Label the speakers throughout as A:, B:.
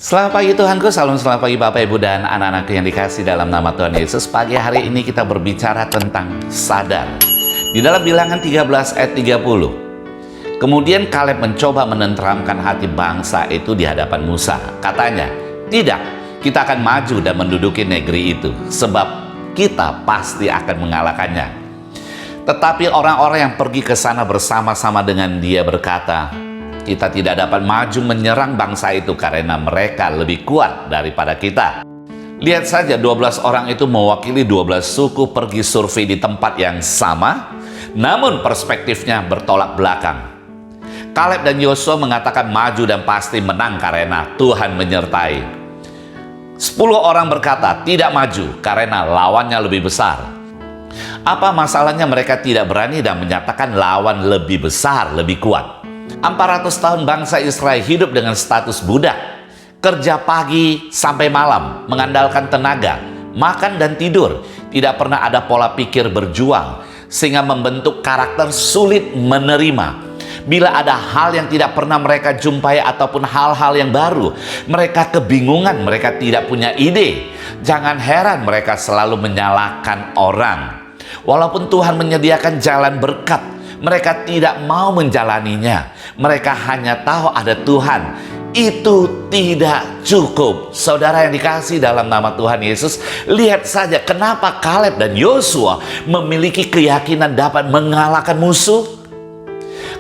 A: Selamat pagi Tuhanku, salam selamat pagi Bapak Ibu dan anak-anakku yang dikasih dalam nama Tuhan Yesus. Pagi hari ini kita berbicara tentang sadar. Di dalam Bilangan 13 ayat 30. Kemudian Kaleb mencoba menenteramkan hati bangsa itu di hadapan Musa. Katanya, tidak, kita akan maju dan menduduki negeri itu, sebab kita pasti akan mengalahkannya. Tetapi orang-orang yang pergi ke sana bersama-sama dengan dia berkata, kita tidak dapat maju menyerang bangsa itu karena mereka lebih kuat daripada kita. Lihat saja 12 orang itu mewakili 12 suku pergi survei di tempat yang sama, namun perspektifnya bertolak belakang. Kaleb dan Yosua mengatakan maju dan pasti menang karena Tuhan menyertai. 10 orang berkata tidak maju karena lawannya lebih besar. Apa masalahnya mereka tidak berani dan menyatakan lawan lebih besar, lebih kuat? 400 tahun bangsa Israel hidup dengan status budak, kerja pagi sampai malam, mengandalkan tenaga, makan dan tidur, tidak pernah ada pola pikir berjuang, sehingga membentuk karakter sulit menerima. Bila ada hal yang tidak pernah mereka jumpai ataupun hal-hal yang baru, mereka kebingungan, mereka tidak punya ide. Jangan heran mereka selalu menyalahkan orang. Walaupun Tuhan menyediakan jalan berkat, mereka tidak mau menjalaninya. Mereka hanya tahu ada Tuhan. Itu tidak cukup. Saudara yang dikasih dalam nama Tuhan Yesus, lihat saja kenapa Kaleb dan Yosua memiliki keyakinan dapat mengalahkan musuh.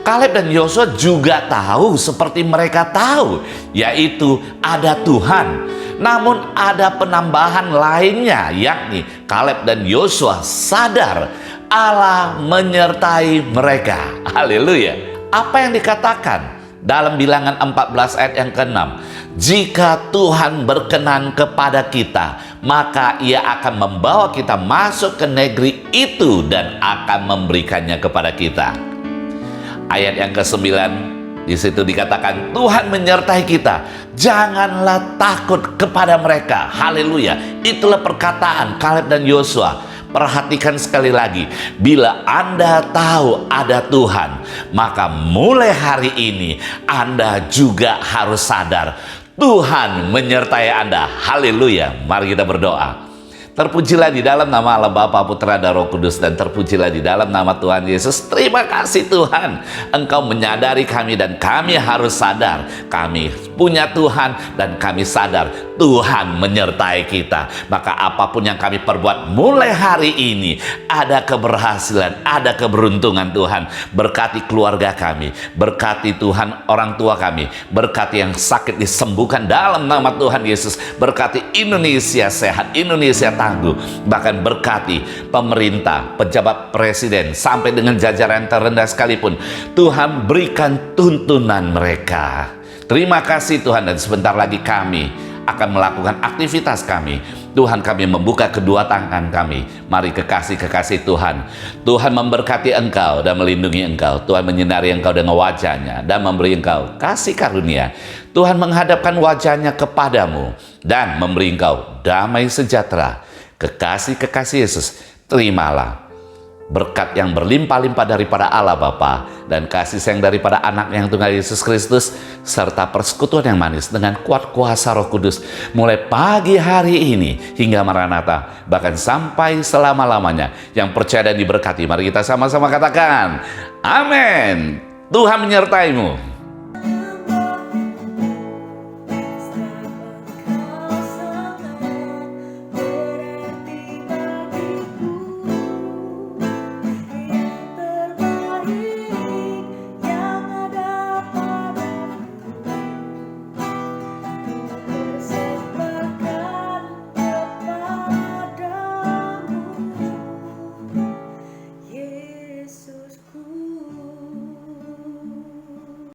A: Kaleb dan Yosua juga tahu seperti mereka tahu, yaitu ada Tuhan. Namun ada penambahan lainnya, yakni Kaleb dan Yosua sadar Allah menyertai mereka. Haleluya. Apa yang dikatakan dalam Bilangan 14 ayat yang ke-6? Jika Tuhan berkenan kepada kita, maka Ia akan membawa kita masuk ke negeri itu dan akan memberikannya kepada kita. Ayat yang ke-9, di situ dikatakan Tuhan menyertai kita. Janganlah takut kepada mereka. Haleluya. Itulah perkataan Kaleb dan Yosua. Perhatikan sekali lagi, bila Anda tahu ada Tuhan, maka mulai hari ini Anda juga harus sadar Tuhan menyertai Anda. Haleluya. Mari kita berdoa. Terpujilah di dalam nama Allah Bapa, Putra dan Roh Kudus, dan terpujilah di dalam nama Tuhan Yesus. Terima kasih Tuhan, Engkau menyadari kami dan kami harus sadar kami punya Tuhan dan kami sadar Tuhan menyertai kita. Maka apapun yang kami perbuat mulai hari ini ada keberhasilan, ada keberuntungan. Tuhan berkati keluarga kami, berkati Tuhan orang tua kami, berkati yang sakit disembuhkan dalam nama Tuhan Yesus, berkati Indonesia sehat, Indonesia tangguh, bahkan berkati pemerintah, pejabat presiden, sampai dengan jajaran terendah sekalipun. Tuhan berikan tuntunan mereka. Terima kasih Tuhan, dan sebentar lagi kami akan melakukan aktivitas kami. Tuhan, kami membuka kedua tangan kami. Mari kekasih-kekasih Tuhan. Tuhan memberkati Engkau dan melindungi Engkau. Tuhan menyinari Engkau dengan wajahnya dan memberi Engkau kasih karunia. Tuhan menghadapkan wajahnya kepadamu dan memberi Engkau damai sejahtera. Kekasih-kekasih Yesus, terimalah berkat yang berlimpah-limpah daripada Allah Bapa dan kasih sayang daripada anak yang tunggal Yesus Kristus, serta persekutuan yang manis dengan kuat kuasa Roh Kudus mulai pagi hari ini hingga Maranatha, bahkan sampai selama-lamanya. Yang percaya dan diberkati, mari kita sama-sama katakan amin. Tuhan menyertaimu.